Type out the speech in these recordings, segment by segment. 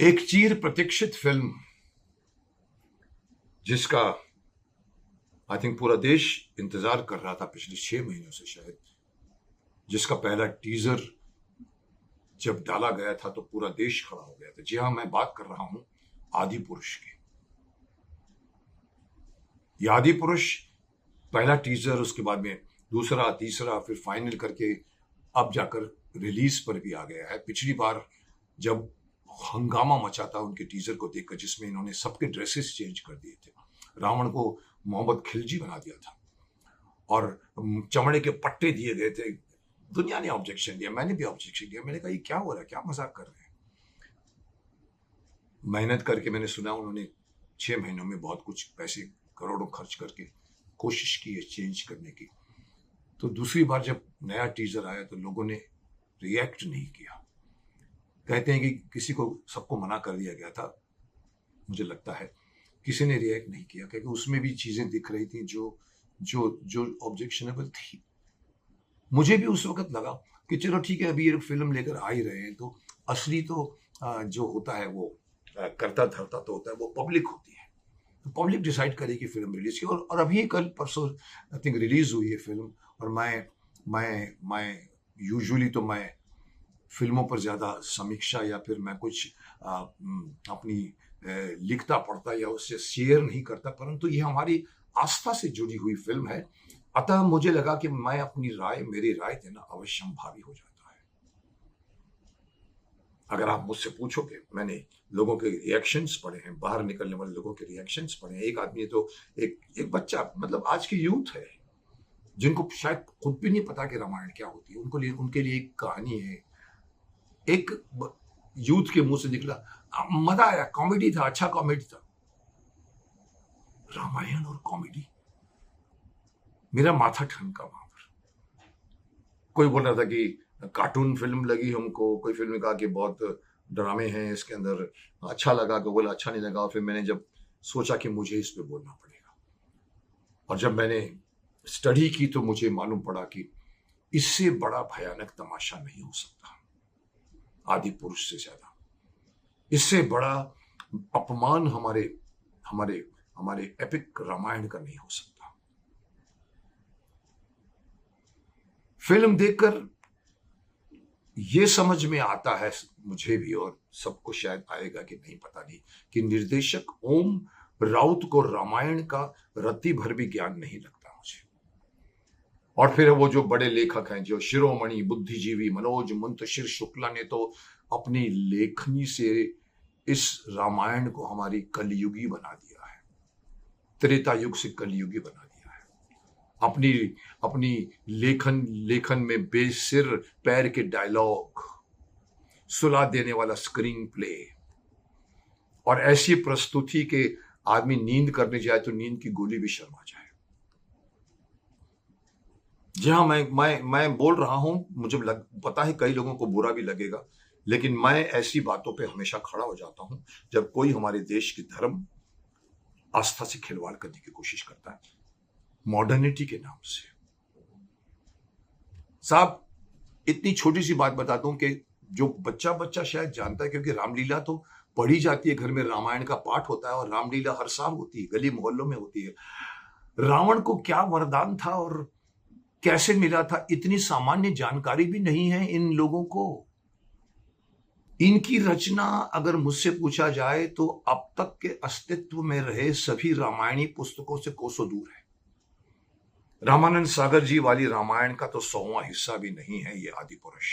एक चीर प्रतीक्षित फिल्म जिसका आई थिंक पूरा देश इंतजार कर रहा था पिछले 6 महीनों से शायद, जिसका पहला टीजर जब डाला गया था तो पूरा देश खड़ा हो गया था। जी हां, मैं बात कर रहा हूं आदि पुरुष की। ये आदि पुरुष पहला टीजर, उसके बाद में दूसरा, तीसरा, फिर फाइनल करके अब जाकर रिलीज पर भी आ गया है। पिछली बार जब हंगामा मचा था उनके टीजर को देखकर, जिसमें इन्होंने सबके ड्रेसेस चेंज कर दिए थे, रावण को मोहम्मद खिलजी बना दिया था और चमड़े के पट्टे दिए गए थे। दुनिया ने ऑब्जेक्शन दिया, मैंने भी ऑब्जेक्शन दिया। मैंने कहा ये क्या हो रहा है, क्या मजाक कर रहे हैं। मेहनत करके मैंने सुना उन्होंने 6 महीनों में बहुत कुछ पैसे, करोड़ों खर्च करके कोशिश की है चेंज करने की। तो दूसरी बार जब नया टीजर आया तो लोगों ने रिएक्ट नहीं किया। कहते हैं कि किसी को, सबको मना कर दिया गया था। मुझे लगता है किसी ने रिएक्ट नहीं किया, क्योंकि उसमें भी चीजें दिख रही थी जो जो जो ऑब्जेक्शनेबल थी। मुझे भी उस वक्त लगा कि चलो ठीक है, अभी ये फिल्म लेकर आ ही रहे हैं तो असली तो जो होता है वो करता धरता तो होता है, वो पब्लिक होती है। तो पब्लिक डिसाइड करेगी फिल्म रिलीज की। और अभी कल परसों आई थिंक रिलीज हुई है फिल्म। और मैं यूजुअली तो मैं फिल्मों पर ज़्यादा समीक्षा या फिर मैं कुछ अपनी लिखता पढ़ता या उससे शेयर नहीं करता, परंतु ये हमारी आस्था से जुड़ी हुई फिल्म है। अतः मुझे लगा कि मैं अपनी राय, मेरी राय देना अवश्यम भावी हो जाता है। अगर आप मुझसे पूछोगे, मैंने लोगों के रिएक्शंस पढ़े हैं, बाहर निकलने वाले लोगों के रिएक्शंस पढ़े हैं। एक आदमी तो एक बच्चा, मतलब आज की यूथ है जिनको शायद खुद भी नहीं पता कि रामायण क्या होती है, उनके लिए एक कहानी है। एक यूथ के मुंह से निकला, मजा आया, कॉमेडी था, अच्छा कॉमेडी था। रामायण और कॉमेडी, मेरा माथा ठनका वहां पर। कोई बोल रहा था कि कार्टून फिल्म लगी हमको, कोई फिल्म ने कहा कि बहुत ड्रामे हैं इसके अंदर। अच्छा लगा, कोई बोला अच्छा नहीं लगा। फिर मैंने जब सोचा कि मुझे इस पे बोलना पड़ेगा, और जब मैंने स्टडी की तो मुझे मालूम पड़ा कि इससे बड़ा भयानक तमाशा नहीं हो सकता आदि पुरुष से ज्यादा। इससे बड़ा अपमान हमारे हमारे हमारे एपिक रामायण का नहीं हो सकता। फिल्म देखकर यह समझ में आता है मुझे भी, और सबको शायद आएगा कि नहीं, पता नहीं, कि निर्देशक ओम राउत को रामायण का रत्ती भर भी ज्ञान नहीं लगता मुझे। और फिर वो जो बड़े लेखक हैं, जो शिरोमणि बुद्धिजीवी मनोज मुंतशिर शुक्ला ने तो अपनी लेखनी से इस रामायण को हमारी कलयुगी बना दिया है, त्रेता युग से कलयुगी बना दिया है। अपनी अपनी लेखन में बेसिर पैर के डायलॉग, सुला देने वाला स्क्रीन प्ले, और ऐसी प्रस्तुति के आदमी नींद करने जाए तो नींद की गोली भी शर्मा जाए। जी हाँ, मैं बोल रहा हूं, मुझे पता है कई लोगों को बुरा भी लगेगा, लेकिन मैं ऐसी बातों पे हमेशा खड़ा हो जाता हूं जब कोई हमारे देश की धर्म आस्था से खिलवाड़ करने की कोशिश करता है मॉडर्निटी के नाम से। साहब, इतनी छोटी सी बात बताता हूं कि जो बच्चा शायद जानता है, क्योंकि रामलीला तो पढ़ी जाती है घर में, रामायण का पाठ होता है और रामलीला हर साल होती है, गली मोहल्लों में होती है। रावण को क्या वरदान था और कैसे मिला था, इतनी सामान्य जानकारी भी नहीं है इन लोगों को। इनकी रचना अगर मुझसे पूछा जाए तो अब तक के अस्तित्व में रहे सभी रामायणी पुस्तकों से कोसों दूर है। रामानंद सागर जी वाली रामायण का तो 100वां हिस्सा भी नहीं है ये आदि पुरुष।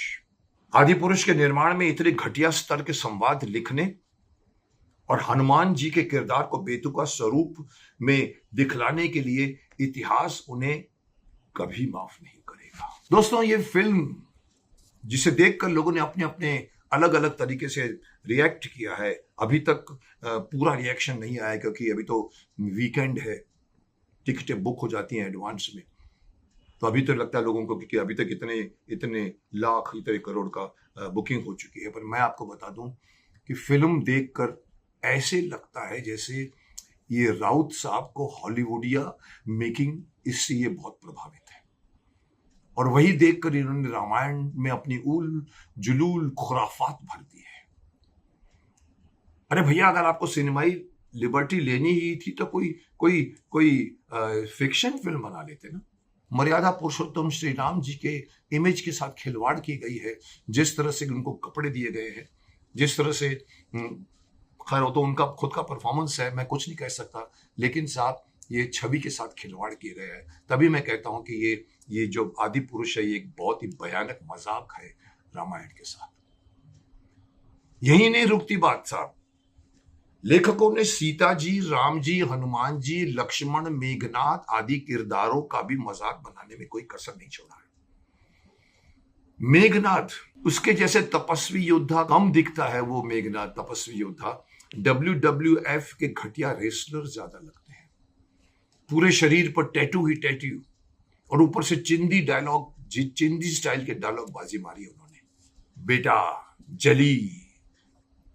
आदि पुरुष के निर्माण में इतने घटिया स्तर के संवाद लिखने और हनुमान जी के किरदार को बेतुका स्वरूप में दिखलाने के लिए इतिहास उन्हें कभी माफ नहीं करेगा। दोस्तों, ये फिल्म जिसे देखकर लोगों ने अपने अपने अलग अलग तरीके से रिएक्ट किया है, अभी तक पूरा रिएक्शन नहीं आया, क्योंकि अभी तो वीकेंड है, टिकटें बुक हो जाती हैं एडवांस में। तो अभी तो लगता है लोगों को कि अभी तक इतने लाख, इतने करोड़ का बुकिंग हो चुकी है। पर मैं आपको बता दूं कि फिल्म देखकर ऐसे लगता है जैसे ये राउत साहब को हॉलीवुडिया मेकिंग, इससे ये बहुत प्रभावित है। और वही देखकर इन्होंने रामायण में अपनी उल जुलूल खुराफात भर दी है। अरे भैया, अगर आपको सिनेमाई लिबर्टी लेनी ही थी तो कोई कोई कोई फिक्शन फिल्म बना लेते ना। मर्यादा पुरुषोत्तम श्री राम जी के इमेज के साथ खिलवाड़ की गई है, जिस तरह से उनको कपड़े दिए गए हैं, जिस तरह से खैर वो तो उनका खुद का परफॉर्मेंस है, मैं कुछ नहीं कह सकता, लेकिन साहब ये छवि के साथ खिलवाड़ किए गए हैं। तभी मैं कहता हूं कि ये जो आदि पुरुष है, ये एक बहुत ही भयानक मजाक है रामायण के साथ। यही नहीं रुकती बात साहब, लेखकों ने सीता जी, राम जी, हनुमान जी, लक्ष्मण, मेघनाथ आदि किरदारों का भी मजाक बनाने में कोई कसर नहीं छोड़ा है। मेघनाथ, उसके जैसे तपस्वी योद्धा कम दिखता है वो मेघनाथ तपस्वी योद्धा। WWF के घटिया रेसलर ज्यादा लगते हैं, पूरे शरीर पर टैटू ही टैटू, और ऊपर से चिंदी डायलॉग, चिंदी स्टाइल के डायलॉग बाजी मारी उन्होंने। बेटा जली,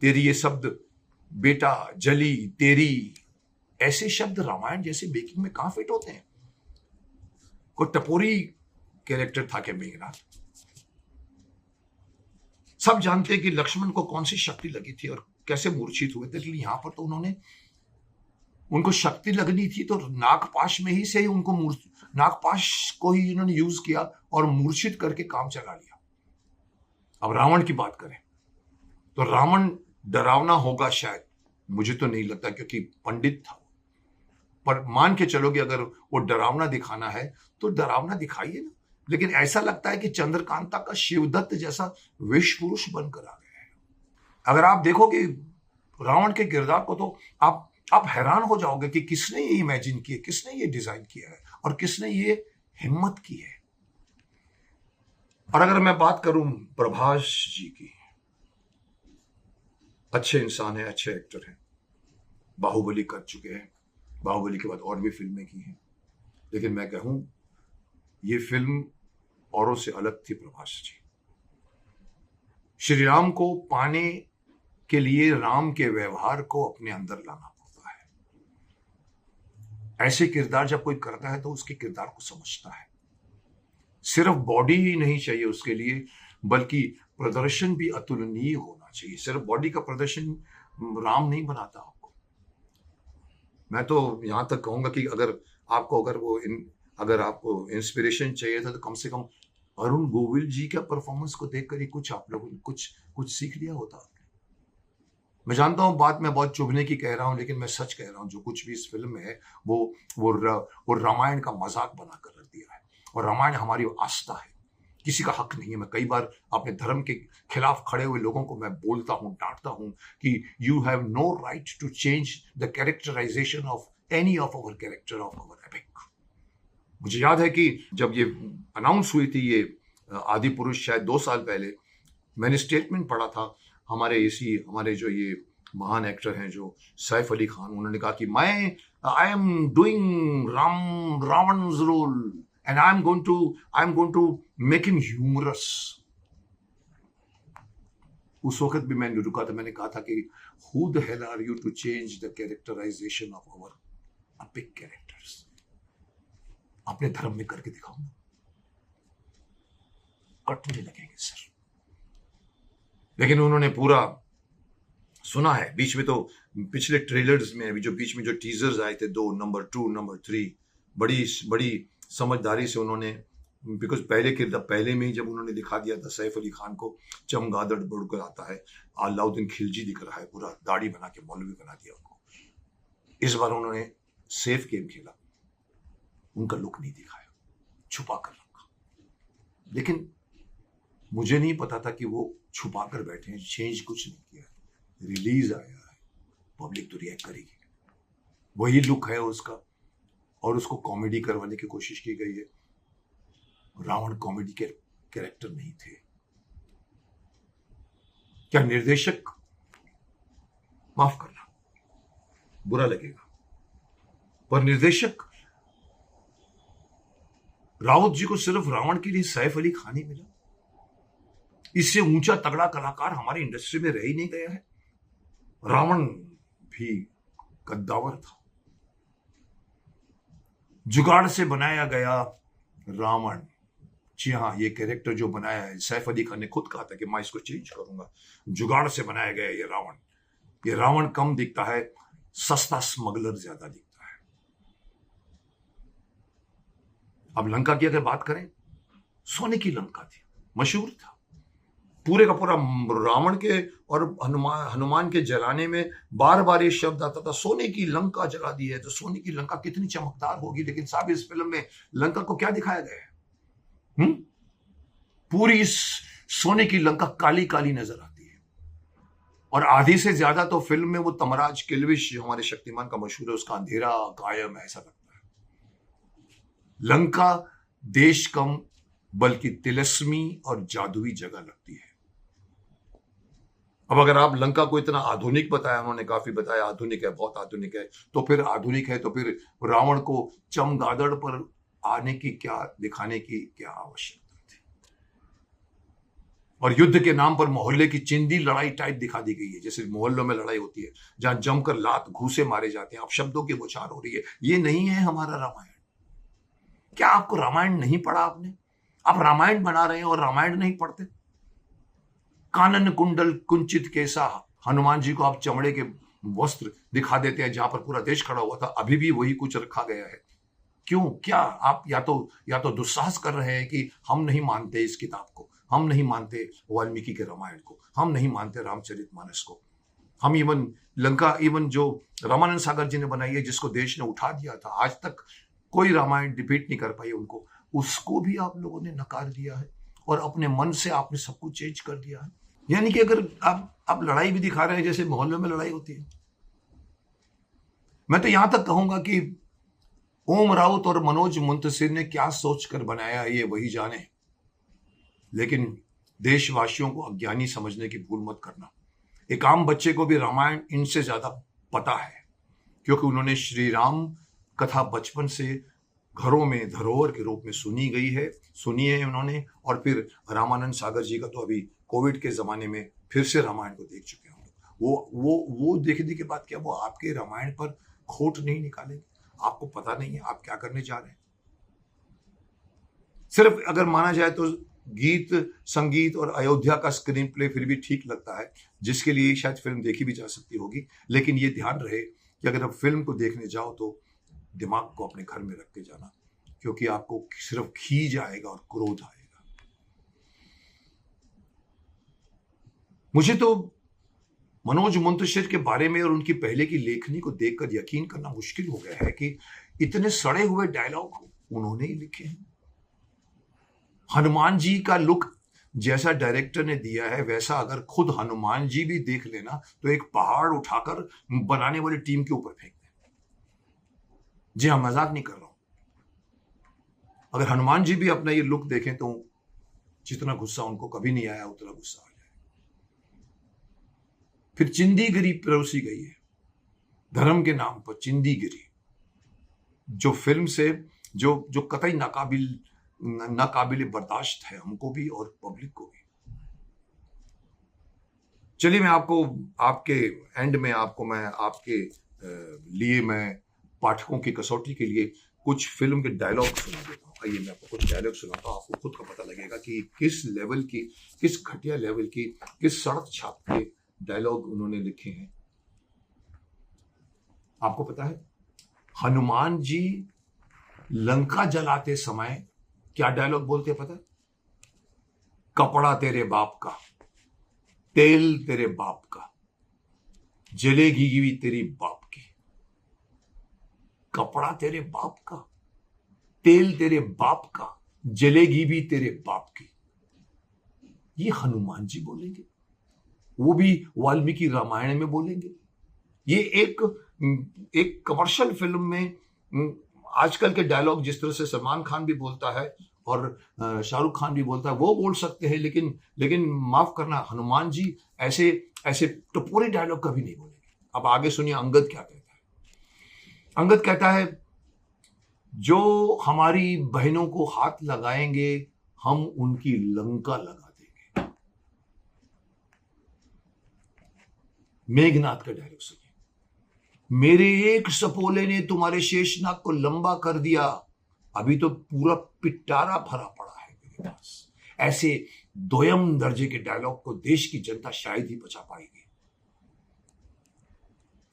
तेरी ये शब्द, बेटा जली तेरी, ऐसे शब्द रामायण जैसे मेकिंग में कहां फिट होते हैं। कोई टपोरी कैरेक्टर था क्या मेघनाथ? सब जानते हैं कि लक्ष्मण को कौन सी शक्ति लगी थी और कैसे मूर्छित हुए थे, लेकिन यहां पर तो उनको शक्ति लगनी थी तो नागपाश में ही से उनको नागपाश को ही इन्होंने यूज किया और मूर्छित करके काम चला लिया। अब रावण की बात करें तो रावण डरावना होगा शायद, मुझे तो नहीं लगता, क्योंकि पंडित था। पर मान के चलोगे अगर वो डरावना दिखाना है तो डरावना दिखाइए ना, लेकिन ऐसा लगता है कि चंद्रकांता का शिवदत्त जैसा विष पुरुष बनकर आ गया है। अगर आप देखोगे रावण के किरदार को तो आप हैरान हो जाओगे कि किसने ये इमेजिन किया, किसने ये डिजाइन किया है और किसने ये हिम्मत की है। और अगर मैं बात करूं प्रभास जी की, अच्छे इंसान है, अच्छे एक्टर हैं, बाहुबली कर चुके हैं, बाहुबली के बाद और भी फिल्में की हैं, लेकिन मैं कहूं ये फिल्म औरों से अलग थी। प्रभास जी श्री राम को पाने के लिए राम के व्यवहार को अपने अंदर लाना पड़ता है। ऐसे किरदार जब कोई करता है तो उसके किरदार को समझता है। सिर्फ बॉडी ही नहीं चाहिए उसके लिए, बल्कि प्रदर्शन भी अतुलनीय होना चाहिए। सिर्फ बॉडी का प्रदर्शन राम नहीं बनाता आपको। मैं तो यहां तक कहूंगा कि अगर आपको इंस्पिरेशन चाहिए था तो कम से कम अरुण गोविल जी का परफॉर्मेंस को देखकर ही कुछ आप लोगों ने कुछ सीख लिया होता। मैं जानता हूं बात मैं बहुत चुभने की कह रहा हूं, लेकिन मैं सच कह रहा हूं। जो कुछ भी इस फिल्म में है वो रामायण का मजाक बनाकर रख दिया है, और रामायण हमारी आस्था है, किसी का हक नहीं है। मैं कई बार अपने धर्म के खिलाफ खड़े हुए लोगों को मैं बोलता हूं, डांटता हूं कि you have no right to change the characterisation of any of our character of our epic. मुझे याद है कि जब ये अनाउंस हुई थी ये आदि पुरुष, शायद 2 साल पहले, मैंने स्टेटमेंट पढ़ा था हमारे जो ये महान एक्टर हैं जो सैफ अली खान, उन्होंने कहा कि I am doing Ravan's role and I am going to make him humorous. उस वक्त भी मैंने रुका था, मैंने कहा था कि who the hell are you to change the characterisation of our epic characters. अपने धर्म में करके दिखाओ, कटने लगेंगे सर। लेकिन उन्होंने पूरा सुना है। बीच में तो पिछले ट्रेलर्स में अभी जो बीच में जो टीजर्स आए थे, 2 नंबर 2 नंबर 3, बड़ी समझदारी से उन्होंने, बिकॉज पहले में ही जब उन्होंने दिखा दिया था सैफ अली खान को चमगादड़ बढ़कर आता है, अलाउद्दीन खिलजी दिख रहा है, पूरा दाढ़ी बना के मौलवी बना दिया उनको। इस बार उन्होंने सेफ गेम खेला, उनका लुक नहीं दिखाया, छुपा कर रखा। लेकिन मुझे नहीं पता था कि वो छुपा कर बैठे हैं, चेंज कुछ नहीं किया। रिलीज आया है, पब्लिक तो रिएक्ट करेगी, वही लुक है उसका, और उसको कॉमेडी करवाने की कोशिश की गई है। रावण कॉमेडी के कैरेक्टर नहीं थे। क्या निर्देशक, माफ करना बुरा लगेगा, पर निर्देशक राउत जी को सिर्फ रावण के लिए सैफ अली खान ही मिला। इससे ऊंचा तगड़ा कलाकार हमारी इंडस्ट्री में रह ही नहीं गया है। रावण भी कद्दावर था, जुगाड़ से बनाया गया रावण। जी हाँ, ये कैरेक्टर जो बनाया है, सैफ अली खान ने खुद कहा था कि मैं इसको चेंज करूंगा, जुगाड़ से बनाया गया ये रावण। ये रावण कम दिखता है, सस्ता स्मगलर ज्यादा दिखता है। अब लंका की अगर बात करें, सोने की लंका थी, मशहूर था, पूरे का पूरा रावण के और हनुमान के जलाने में बार बार ये शब्द आता था, सोने की लंका जला दी है। तो सोने की लंका कितनी चमकदार होगी, लेकिन साहब इस फिल्म में लंका को क्या दिखाया गया है? पूरी सोने की लंका काली काली नजर आती है, और आधी से ज्यादा तो फिल्म में वो तमराज किल्विश जो हमारे शक्तिमान का मशहूर है, उसका अंधेरा कायम ऐसा लगता है। लंका देश कम बल्कि तिलस्मी और जादुई जगह लगती है। अब अगर आप लंका को इतना आधुनिक बताया, उन्होंने काफी बताया आधुनिक है, बहुत आधुनिक है, तो फिर आधुनिक है तो फिर रावण को चमगादड़ पर आने की क्या, दिखाने की क्या आवश्यकता थी? और युद्ध के नाम पर मोहल्ले की चिंदी लड़ाई टाइप दिखा दी गई है, जैसे मोहल्लों में लड़ाई होती है जहां जमकर लात घूसे मारे जाते हैं, अब शब्दों की बौछार हो रही है। ये नहीं है हमारा रामायण। क्या आपको रामायण नहीं पढ़ा? आपने, आप रामायण बना रहे हैं और रामायण नहीं पढ़ते? कानन कुंडल कुंचित कैसा, हनुमान जी को आप चमड़े के वस्त्र दिखा देते हैं जहां पर पूरा देश खड़ा हुआ था, अभी भी वही कुछ रखा गया है। क्यों? क्या आप या तो दुस्साहस कर रहे हैं कि हम नहीं मानते इस किताब को, हम नहीं मानते वाल्मीकि के रामायण को, हम नहीं मानते रामचरितमानस को, हम इवन लंका, इवन जो रामानंद सागर जी ने बनाई है, जिसको देश ने उठा दिया था, आज तक कोई रामायण डिबेट नहीं कर पाई उनको, उसको भी आप लोगों ने नकार दिया है और अपने मन से आपने सब कुछ चेंज कर दिया है। यानी कि अगर आप लड़ाई भी दिखा रहे हैं जैसे मोहल्लों में लड़ाई होती है। मैं तो यहां तक कहूंगा कि ओम राउत और मनोज मुंतसिर ने क्या सोचकर बनाया है ये वही जाने, लेकिन देशवासियों को अज्ञानी समझने की भूल मत करना। एक आम बच्चे को भी रामायण इनसे ज्यादा पता है, क्योंकि उन्होंने श्री राम कथा बचपन से घरों में धरोहर के रूप में सुनी है उन्होंने, और फिर रामानंद सागर जी का तो अभी कोविड के जमाने में फिर से रामायण को देख चुके होंगे। वो देखने के बाद क्या वो आपके रामायण पर खोट नहीं निकालेंगे? आपको पता नहीं है आप क्या करने जा रहे हैं। सिर्फ अगर माना जाए तो गीत संगीत और अयोध्या का स्क्रीन प्ले फिर भी ठीक लगता है, जिसके लिए शायद फिल्म देखी भी जा सकती होगी, लेकिन ये ध्यान रहे कि अगर आप फिल्म को देखने जाओ तो दिमाग को अपने घर में रख के जाना, क्योंकि आपको सिर्फ खींच आएगा और क्रोध आएगा। मुझे तो मनोज मुंतशिर के बारे में और उनकी पहले की लेखनी को देखकर यकीन करना मुश्किल हो गया है कि इतने सड़े हुए डायलॉग उन्होंने ही लिखे हैं। हनुमान जी का लुक जैसा डायरेक्टर ने दिया है, वैसा अगर खुद हनुमान जी भी देख लेना तो एक पहाड़ उठाकर बनाने वाली टीम के ऊपर फेंक दें। जी हाँ, मजाक नहीं कर रहा हूं। अगर हनुमान जी भी अपना ये लुक देखें तो जितना गुस्सा उनको कभी नहीं आया उतना गुस्सा आ जाए। फिर चिंदीगिरी परोसी गई है धर्म के नाम पर, चिंदीगिरी, जो फिल्म से जो कतई नाकाबिल बर्दाश्त है हमको भी और पब्लिक को भी। चलिए, मैं आपको आपके एंड में मैं आपके लिए मैं पाठकों की कसौटी के लिए कुछ फिल्म के डायलॉग सुना देता हूँ। आइए मैं आपको कुछ डायलॉग सुनाता हूँ, आपको खुद का पता लगेगा कि किस लेवल की, किस घटिया लेवल की, किस सड़क छाप के डायलॉग उन्होंने लिखे हैं। आपको पता है हनुमान जी लंका जलाते समय क्या डायलॉग बोलते हैं पता है? कपड़ा तेरे बाप का, तेल तेरे बाप का, जलेगी भी तेरी बाप की। कपड़ा तेरे बाप का, तेल तेरे बाप का, जलेगी भी तेरे बाप की। ये हनुमान जी बोलेंगे, वो भी वाल्मीकि रामायण में बोलेंगे। ये एक कमर्शियल फिल्म में आजकल के डायलॉग जिस तरह से सलमान खान भी बोलता है और शाहरुख खान भी बोलता है वो बोल सकते हैं, लेकिन माफ करना, हनुमान जी ऐसे तो पूरे डायलॉग कभी नहीं बोलेंगे। अब आगे सुनिए अंगद क्या कहता है। अंगद कहता है, जो हमारी बहनों को हाथ लगाएंगे हम उनकी लंका लगा देंगे। मेघनाथ का डायलॉग सुनिए, मेरे एक सपोले ने तुम्हारे शेषनाग को लंबा कर दिया, अभी तो पूरा पिटारा भरा पड़ा है मेरे पास। ऐसे दोयम दर्जे के डायलॉग को देश की जनता शायद ही बचा पाएगी।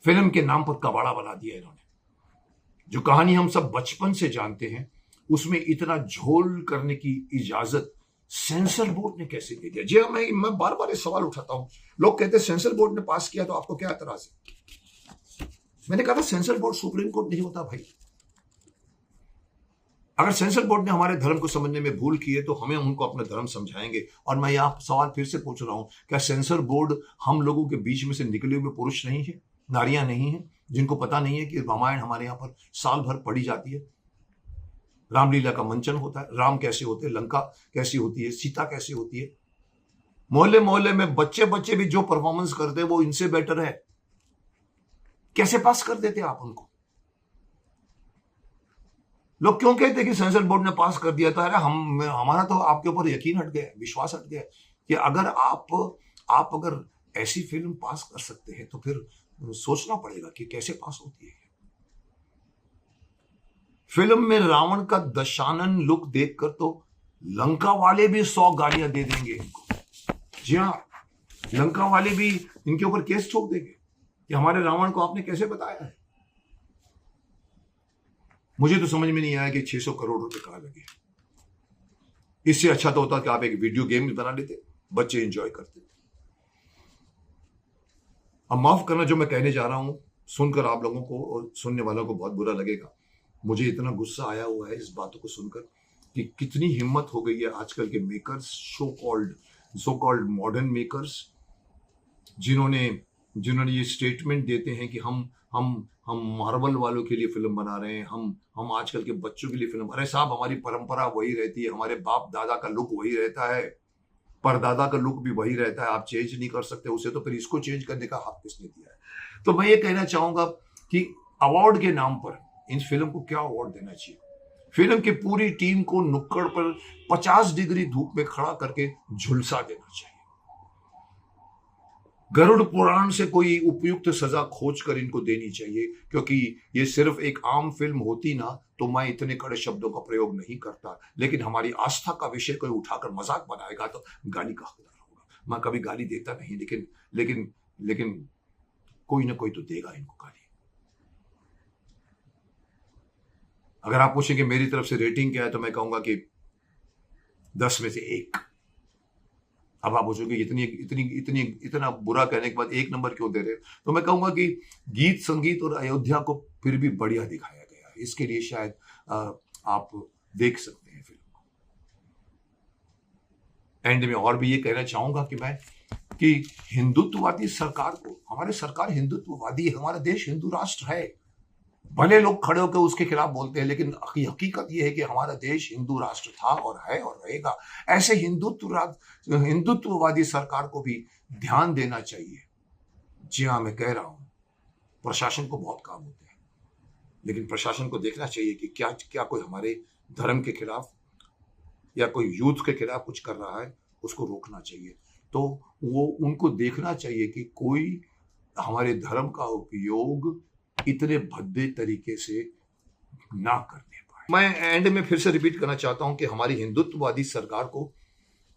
फिल्म के नाम पर कबाड़ा बना दिया इन्होंने। जो कहानी हम सब बचपन से जानते हैं, उसमें इतना झोल करने की इजाजत सेंसर बोर्ड ने कैसे दे दिया? जी हाँ, मैं बार बार ये सवाल उठाता हूं। लोग कहते हैं सेंसर बोर्ड ने पास किया तो आपको क्या एतराज है? मैंने कहा था सेंसर बोर्ड सुप्रीम कोर्ट नहीं होता भाई। अगर सेंसर बोर्ड ने हमारे धर्म को समझने में भूल की है तो हमें उनको अपना धर्म समझाएंगे। और मैं यह सवाल फिर से पूछ रहा हूं, क्या सेंसर बोर्ड हम लोगों के बीच में से निकले हुए पुरुष नहीं है, नारियां नहीं है, जिनको पता नहीं है कि रामायण हमारे यहां पर साल भर पढ़ी जाती है? रामलीला का मंचन होता है, राम कैसे होते हैं, लंका कैसी होती है, सीता कैसे होती है। मोहल्ले मोहल्ले में बच्चे बच्चे भी जो परफॉर्मेंस करते हैं वो इनसे बेटर है। कैसे पास कर देते आप उनको? लोग क्यों कहते हैं कि सेंसर बोर्ड ने पास कर दिया था? अरे हमारा तो आपके ऊपर यकीन हट गया, विश्वास हट गया कि अगर आप अगर ऐसी फिल्म पास कर सकते हैं तो फिर सोचना पड़ेगा कि कैसे पास होती है। फिल्म में रावण का दशानन लुक देखकर तो लंका वाले भी 100 गालियां दे देंगे इनको। जी हाँ, लंका वाले भी इनके ऊपर केस ठोक देंगे कि हमारे रावण को आपने कैसे बताया है। मुझे तो समझ में नहीं आया कि 600 करोड़ रुपए कहां लगे। इससे अच्छा तो होता कि आप एक वीडियो गेम बना लेते, बच्चे एंजॉय करते। अब माफ करना, जो मैं कहने जा रहा हूं सुनकर आप लोगों को और सुनने वालों को बहुत बुरा लगेगा। मुझे इतना गुस्सा आया हुआ है इस बातों को सुनकर कि कितनी हिम्मत हो गई है आजकल के makers, so called modern makers, जिन्होंने ये स्टेटमेंट देते हैं कि हम मार्वल वालों के लिए फिल्म बना रहे हैं, हम आजकल के बच्चों के लिए फिल्म। अरे साहब, हमारी परंपरा वही रहती है, हमारे बाप दादा का लुक वही रहता है, परदादा का लुक भी वही रहता है। आप चेंज नहीं कर सकते उसे, तो फिर इसको चेंज करने का हक किसने दिया है? तो मैं ये कहना चाहूंगा कि अवार्ड के नाम पर इन फिल्म को क्या अवार्ड देना चाहिए? फिल्म की पूरी टीम को नुक्कड़ पर 50 डिग्री धूप में खड़ा करके झुलसा देना चाहिए। गरुड़ पुराण से कोई उपयुक्त सजा खोज कर इनको देनी चाहिए, क्योंकि ये सिर्फ एक आम फिल्म होती ना तो मैं इतने कड़े शब्दों का प्रयोग नहीं करता। लेकिन हमारी आस्था का विषय कोई उठाकर मजाक बनाएगा तो गाली का हकदार होगा। मैं कभी गाली देता नहीं, लेकिन कोई ना कोई तो देगा इनको गाली। अगर आप पूछेंगे मेरी तरफ से रेटिंग क्या है तो मैं कहूंगा कि 10 में से 1। अब आप पूछोगे इतना बुरा कहने के बाद 1 नंबर क्यों दे रहे हो? तो मैं कहूंगा कि गीत संगीत और अयोध्या को फिर भी बढ़िया दिखाया गया है। इसके लिए शायद आप देख सकते हैं फिल्म को। एंड में और भी ये कहना चाहूंगा कि हिंदुत्ववादी सरकार को, हमारी सरकार हिंदुत्ववादी है, हमारा देश हिंदू राष्ट्र है। भले लोग खड़े होकर उसके खिलाफ बोलते हैं, लेकिन हकीकत यह है कि हमारा देश हिंदू राष्ट्र था और है और रहेगा। ऐसे हिंदुत्ववादी सरकार को भी ध्यान देना चाहिए। जी हाँ, मैं कह रहा हूं प्रशासन को बहुत काम होते हैं, लेकिन प्रशासन को देखना चाहिए कि क्या कोई हमारे धर्म के खिलाफ या कोई यूथ के खिलाफ कुछ कर रहा है, उसको रोकना चाहिए। तो वो उनको देखना चाहिए कि कोई हमारे धर्म का उपयोग इतने भद्दे तरीके से ना करने पाए। मैं एंड में फिर से रिपीट करना चाहता हूं कि हमारी हिंदुत्ववादी सरकार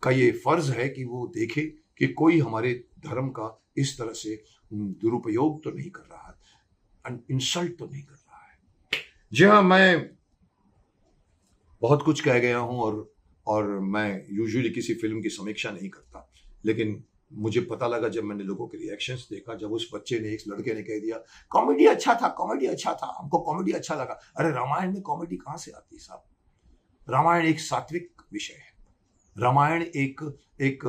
का ये फर्ज है कि वो देखे कि कोई हमारे धर्म का इस तरह से दुरुपयोग तो नहीं कर रहा है, इंसल्ट तो नहीं कर रहा है। जी हाँ, मैं बहुत कुछ कह गया हूं और मैं यूजुअली किसी फिल्म की समीक्षा नहीं करता, लेकिन मुझे पता लगा जब मैंने लोगों के रिएक्शंस देखा, जब उस बच्चे ने, एक लड़के ने कह दिया कॉमेडी अच्छा था, कॉमेडी अच्छा था, हमको कॉमेडी अच्छा लगा। अरे रामायण में कॉमेडी कहां से आती है साहब? रामायण एक सात्विक विषय है। रामायण एक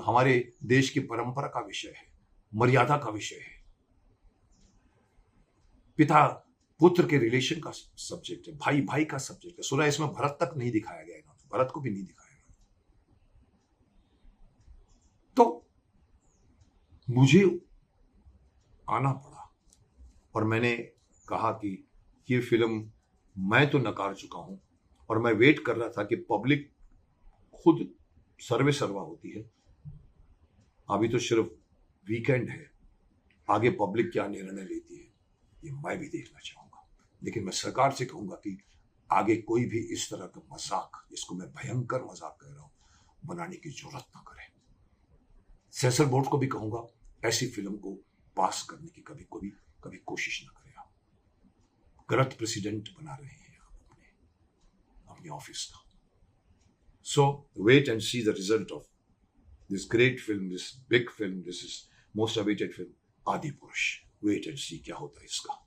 हमारे देश की परंपरा का विषय है, मर्यादा का विषय है, पिता पुत्र के रिलेशन का सब्जेक्ट है, भाई भाई का सब्जेक्ट है। सुना इसमें भरत तक नहीं दिखाया गया, भरत को भी नहीं दिखाया गया। तो मुझे आना पड़ा और मैंने कहा कि ये फिल्म मैं तो नकार चुका हूं और मैं वेट कर रहा था कि पब्लिक खुद सर्वे सर्वा होती है। अभी तो सिर्फ वीकेंड है, आगे पब्लिक क्या निर्णय लेती है ये मैं भी देखना चाहूंगा। लेकिन मैं सरकार से कहूंगा कि आगे कोई भी इस तरह का मजाक, जिसको मैं भयंकर मजाक कह रहा हूं, बनाने की जरूरत ना करे। सेंसर बोर्ड को भी कहूंगा ऐसी फिल्म को पास करने की कभी कोशिश ना करें। आप गलत प्रेसिडेंट बना रहे हैं आप अपने ऑफिस का। So wait and see the result of this great film, this big film, this is most awaited film Adipurush. Wait and सी क्या होता है इसका।